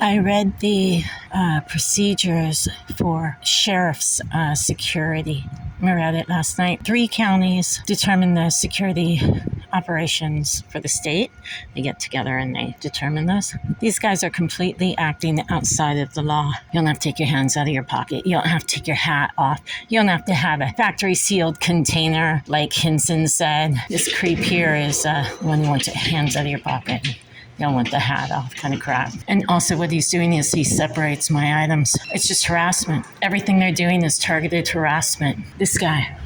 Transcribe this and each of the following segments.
I read the procedures for sheriff's security. I read it last night. 3 counties determine the security operations for the state. They get together and they determine this. These guys are completely acting outside of the law. You don't have to take your hands out of your pocket. You don't have to take your hat off. You don't have to have a factory sealed container like Hinson said. This creep here is when you want your hands out of your pocket. You don't want the hat off kind of crap. And also what he's doing is he separates my items. It's just harassment. Everything they're doing is targeted harassment. This guy,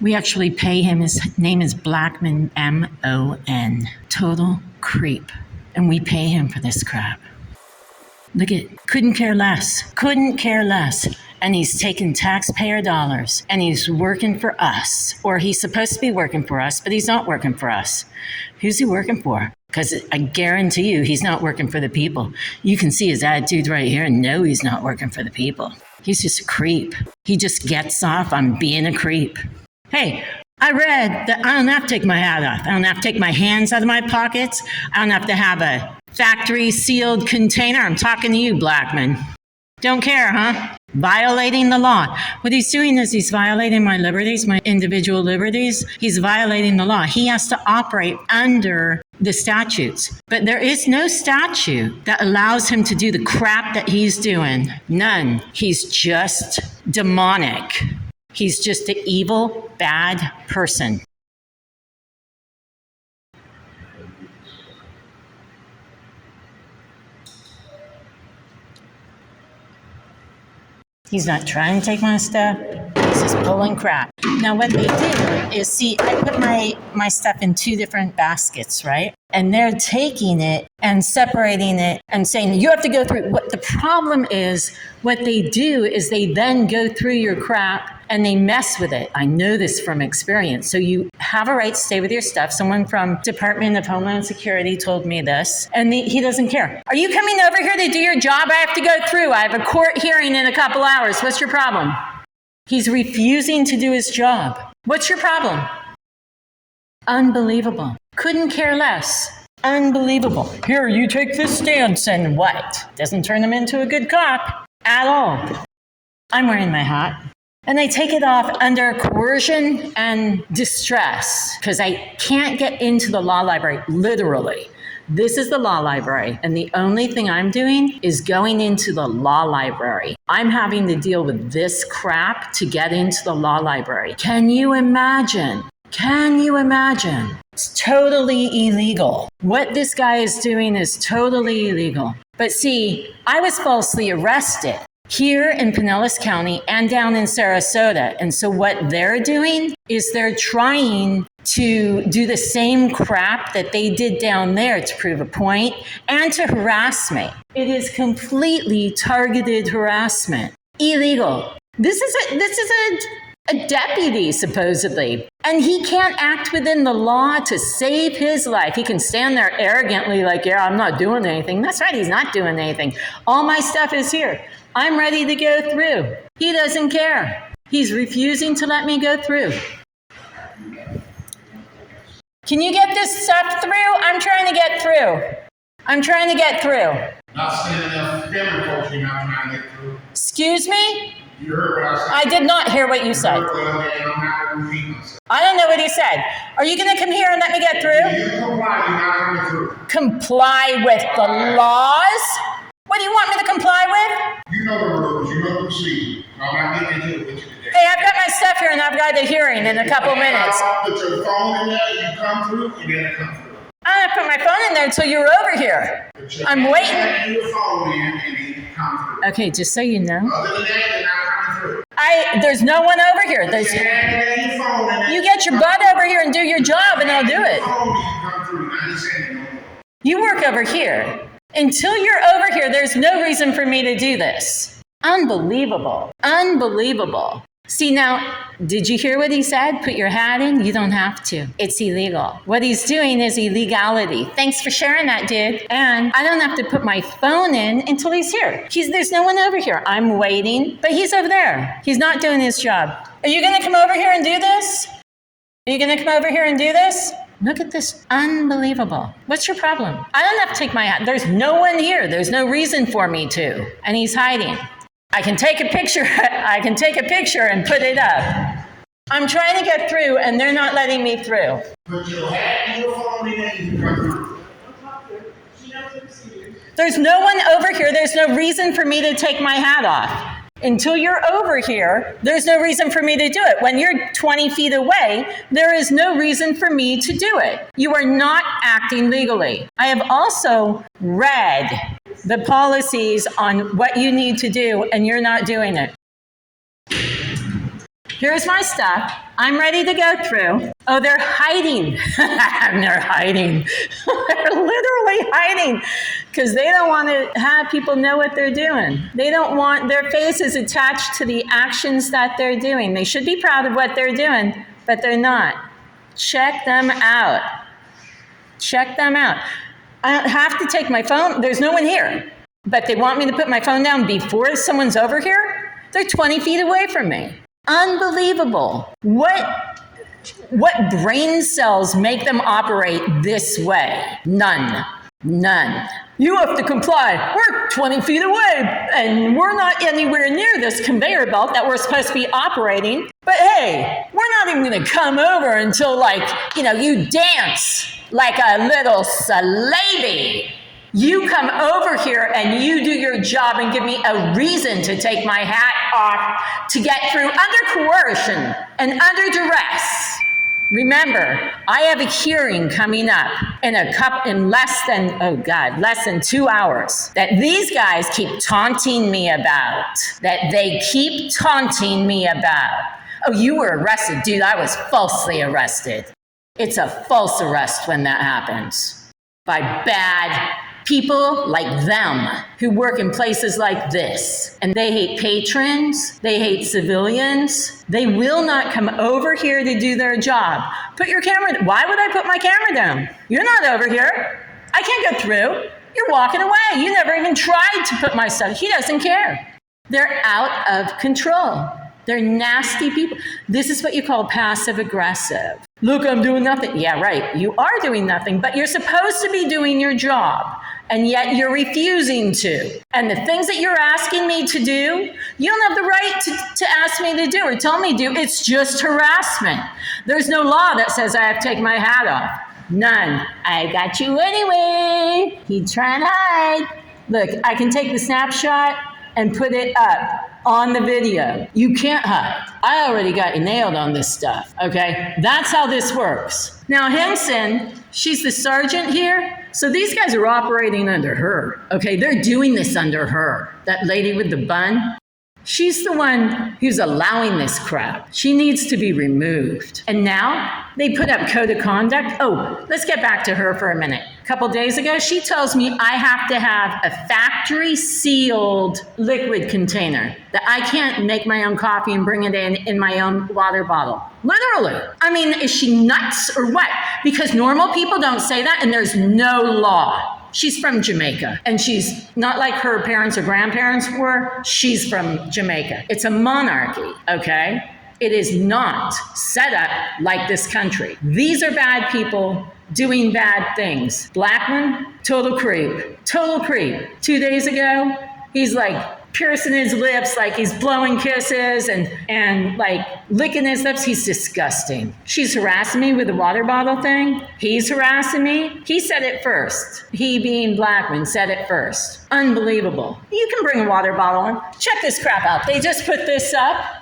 we actually pay him. His name is Blackmon, M-O-N. Total creep. And we pay him for this crap. Look at, couldn't care less. Couldn't care less. And he's taking taxpayer dollars and he's working for us. Or he's supposed to be working for us, but he's not working for us. Who's he working for? Because I guarantee you he's not working for the people. You can see his attitude right here and know he's not working for the people. He's just a creep. He just gets off on being a creep. Hey, I read that I don't have to take my hat off. I don't have to take my hands out of my pockets. I don't have to have a factory sealed container. I'm talking to you, Blackmon. Don't care, huh? Violating the law. What he's doing is he's violating my liberties, my individual liberties. He's violating the law. He has to operate under the statutes. But there is no statute that allows him to do the crap that he's doing. None. He's just demonic. He's just an evil, bad person. He's not trying to take my stuff. He's just pulling crap. Now what they do is, see, I put my stuff in 2 different baskets, right? And they're taking it and separating it and saying, you have to go through. What the problem is, what they do is they then go through your crap and they mess with it. I know this from experience. So you have a right to stay with your stuff. Someone from Department of Homeland Security told me this, and he doesn't care. Are you coming over here to do your job? I have to go through. I have a court hearing in a couple hours. What's your problem? He's refusing to do his job. What's your problem? Unbelievable. Couldn't care less. Unbelievable. Here, you take this stance and what? Doesn't turn him into a good cop at all. I'm wearing my hat. And I take it off under coercion and distress because I can't get into the law library, literally. This is the law library, and the only thing I'm doing is going into the law library. I'm having to deal with this crap to get into the law library. Can you imagine? Can you imagine? It's totally illegal. What this guy is doing is totally illegal. But see, I was falsely arrested here in Pinellas County and down in Sarasota. And so what they're doing is they're trying to do the same crap that they did down there to prove a point and to harass me. It is completely targeted harassment. Illegal. This is a deputy, supposedly. And he can't act within the law to save his life. He can stand there arrogantly like, yeah, I'm not doing anything. That's right, he's not doing anything. All my stuff is here. I'm ready to go through. He doesn't care. He's refusing to let me go through. Can you get this stuff through? I'm trying to get through. I'm trying to get through. Not standing up filming folks, you're not trying to get through. Excuse me? You heard what I said. I did not hear what you said. I don't know what he said. Are you going to come here and let me get through? You comply, you're not coming through. Comply with the laws? What do you want me to comply with? You know the rules, you know the procedure. I'm not getting into it with you today. Hey, I've got my stuff here and I've got the hearing in a couple minutes. Put your phone in there, you come through, and then it comes through. I'm going to put my phone in there until you're over here. I'm waiting. Put your phone in, and then you come through. Okay, just so you know. Other than that, you're not coming through. There's no one over here. You get your butt over here and do your job and I'll do it. You work over here. Until you're over here, there's no reason for me to do this. Unbelievable. Unbelievable. See now, did you hear what he said? Put your hat in. You don't have to. It's illegal. What he's doing is illegality. Thanks for sharing that, dude. And I don't have to put my phone in until he's here. There's no one over here. I'm waiting, but he's over there. He's not doing his job. Are you going to come over here and do this? Are you going to come over here and do this? Look at this. Unbelievable. What's your problem? I don't have to take my hat. There's no one here. There's no reason for me to. And he's hiding. I can take a picture. I can take a picture and put it up. I'm trying to get through, and they're not letting me through. Put your hat in your phone and then you can come through. There's no one over here. There's no reason for me to take my hat off. Until you're over here, there's no reason for me to do it. When you're 20 feet away, there is no reason for me to do it. You are not acting legally. I have also read the policies on what you need to do, and you're not doing it. Here's my stuff. I'm ready to go through. Oh, they're hiding. They're hiding. They're literally hiding because they don't want to have people know what they're doing. They don't want their faces attached to the actions that they're doing. They should be proud of what they're doing, but they're not. Check them out. Check them out. I don't have to take my phone. There's no one here. But they want me to put my phone down before someone's over here? They're 20 feet away from me. Unbelievable. What brain cells make them operate this way? None. None. You have to comply. We're 20 feet away, and we're not anywhere near this conveyor belt that we're supposed to be operating. But hey, we're not even going to come over until, you dance like a little slavey. You come over here and you do your job and give me a reason to take my hat off to get through under coercion and under duress. Remember, I have a hearing coming up in less than 2 hours that these guys keep taunting me about, Oh, you were arrested. Dude, I was falsely arrested. It's a false arrest when that happens by bad people like them who work in places like this. And they hate patrons. They hate civilians. They will not come over here to do their job. Put your camera. Why would I put my camera down? You're not over here. I can't go through. You're walking away. You never even tried to put my stuff. He doesn't care. They're out of control. They're nasty people. This is what you call passive aggressive. Look, I'm doing nothing. Yeah, right. You are doing nothing, but you're supposed to be doing your job, and yet you're refusing to. And the things that you're asking me to do, you don't have the right to ask me to do or tell me to do. It's just harassment. There's no law that says I have to take my hat off. None. I got you anyway. He's trying to hide. Look, I can take the snapshot and put it up on the video. You can't hide. I already got you nailed on this stuff, okay? That's how this works. Now, Hinson, she's the sergeant here, so these guys are operating under her, okay? They're doing this under her. That lady with the bun, she's the one who's allowing this crap. She needs to be removed. And now they put up code of conduct. Oh, let's get back to her for a minute. A couple days ago, she tells me I have to have a factory sealed liquid container, that I can't make my own coffee and bring it in my own water bottle. Literally. I mean, is she nuts or what? Because normal people don't say that, and there's no law. She's from Jamaica, and she's not like her parents or grandparents were. She's from Jamaica. It's a monarchy, okay? It is not set up like this country. These are bad people doing bad things. Blackmon, total creep. Total creep. 2 days ago, he's like piercing his lips like he's blowing kisses and like licking his lips. He's disgusting. She's harassing me with the water bottle thing. He's harassing me. He said it first. He being Blackmon said it first. Unbelievable. You can bring a water bottle in. Check this crap out. They just put this up.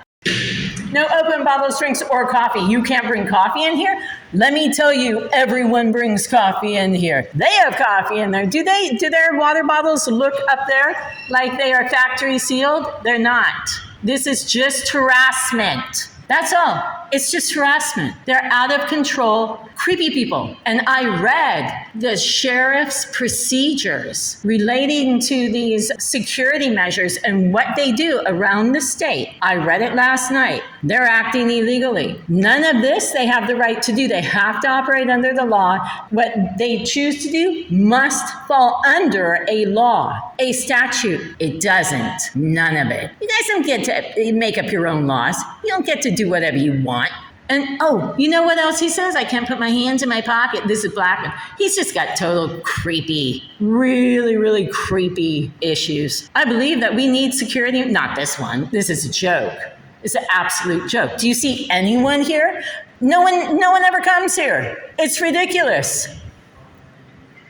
No open bottles, drinks, or coffee. You can't bring coffee in here? Let me tell you, everyone brings coffee in here. They have coffee in there. Do their water bottles look up there like they are factory sealed? They're not. This is just harassment. That's all. It's just harassment. They're out of control, creepy people. And I read the sheriff's procedures relating to these security measures and what they do around the state. I read it last night. They're acting illegally. None of this they have the right to do. They have to operate under the law. What they choose to do must fall under a law, a statute. It doesn't. None of it. You guys don't get to make up your own laws. You don't get to do whatever you want. And oh, you know what else he says? I can't put my hands in my pocket. This is Blackmon. He's just got total creepy, really, really creepy issues. I believe that we need security. Not this one. This is a joke. It's an absolute joke. Do you see anyone here? No one ever comes here. It's ridiculous.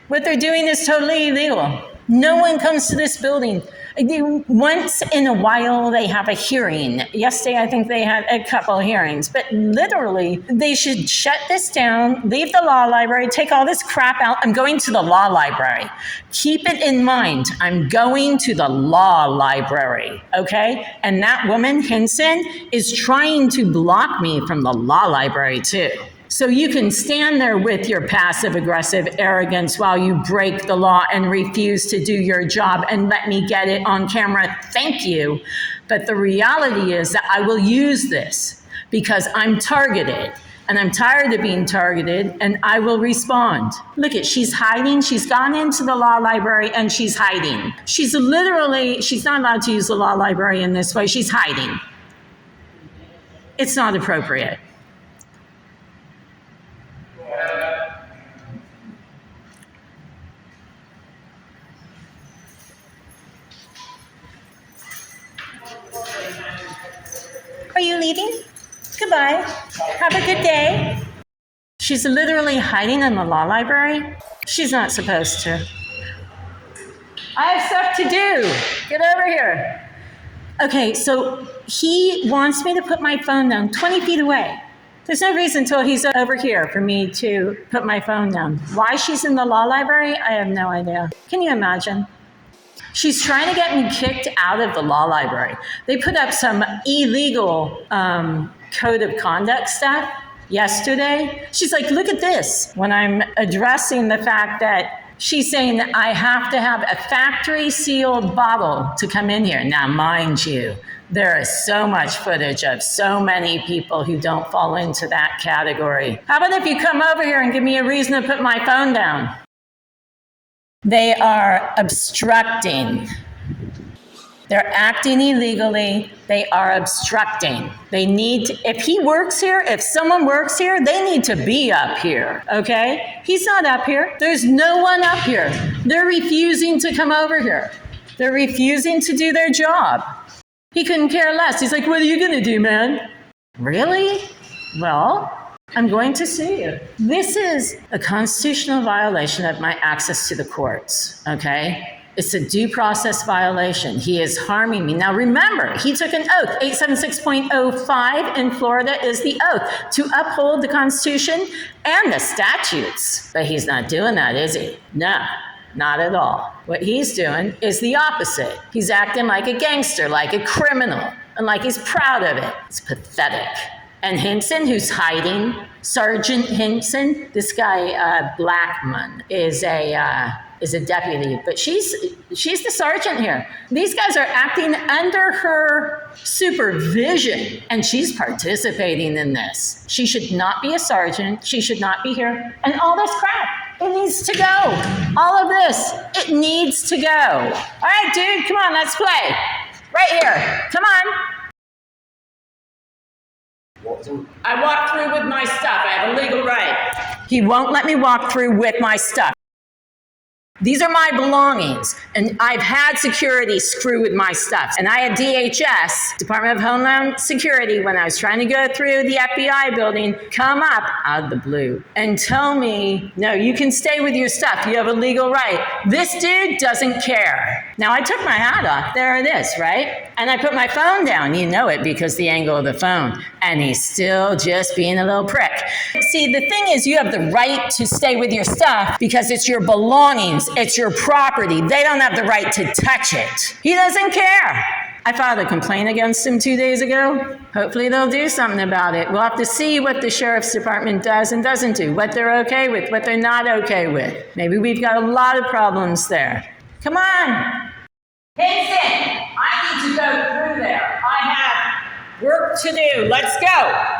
What they're doing is totally illegal. No one comes to this building. Once in a while, they have a hearing. Yesterday, I think they had a couple of hearings. But literally, they should shut this down, leave the law library, take all this crap out. I'm going to the law library. Keep it in mind. I'm going to the law library, okay? And that woman, Hinson, is trying to block me from the law library, too. So you can stand there with your passive-aggressive arrogance while you break the law and refuse to do your job and let me get it on camera. Thank you. But the reality is that I will use this because I'm targeted and I'm tired of being targeted and I will respond. Look at, she's hiding. She's gone into the law library and she's hiding. She's not allowed to use the law library in this way. She's hiding. It's not appropriate. Are you leaving? Goodbye. Have a good day. She's literally hiding in the law library. She's not supposed to. I have stuff to do. Get over here. Okay, so he wants me to put my phone down 20 feet away. There's no reason until he's over here for me to put my phone down. Why she's in the law library, I have no idea. Can you imagine? She's trying to get me kicked out of the law library. They put up some illegal code of conduct stuff yesterday. She's like, look at this. When I'm addressing the fact that she's saying that I have to have a factory sealed bottle to come in here. Now, mind you, there is so much footage of so many people who don't fall into that category. How about if you come over here and give me a reason to put my phone down? They are obstructing. They're acting illegally. They are obstructing. They need to, if he works here, if someone works here, they need to be up here, okay? He's not up here. There's no one up here. They're refusing to come over here. They're refusing to do their job. He couldn't care less. He's like, what are you going to do, man? Really? Well, I'm going to sue you. This is a constitutional violation of my access to the courts, okay? It's a due process violation. He is harming me. Now remember, he took an oath. 876.05 in Florida is the oath to uphold the Constitution and the statutes. But he's not doing that, is he? No, not at all. What he's doing is the opposite. He's acting like a gangster, like a criminal, and like he's proud of it. It's pathetic. And Hinson, who's hiding, Sergeant Hinson, this guy Blackmon is a deputy, but she's the sergeant here. These guys are acting under her supervision, and she's participating in this. She should not be a sergeant. She should not be here. And all this crap, it needs to go. All of this, it needs to go. All right, dude, come on, let's play. Right here, come on. I walk through with my stuff. I have a legal right. He won't let me walk through with my stuff. These are my belongings, and I've had security screw with my stuff. And I had DHS, Department of Homeland Security, when I was trying to go through the FBI building, come up out of the blue and tell me, no, you can stay with your stuff. You have a legal right. This dude doesn't care. Now, I took my hat off. There it is, right? And I put my phone down. You know it because the angle of the phone. And he's still just being a little prick. See, the thing is, you have the right to stay with your stuff because it's your belongings. It's your property. They don't have the right to touch it. He doesn't care. I filed a complaint against him 2 days ago. Hopefully they'll do something about it. We'll have to see what the sheriff's department does and doesn't do, what they're okay with, what they're not okay with. Maybe we've got a lot of problems there. Come on. Hinson, I need to go through there. I have work to do. Let's go.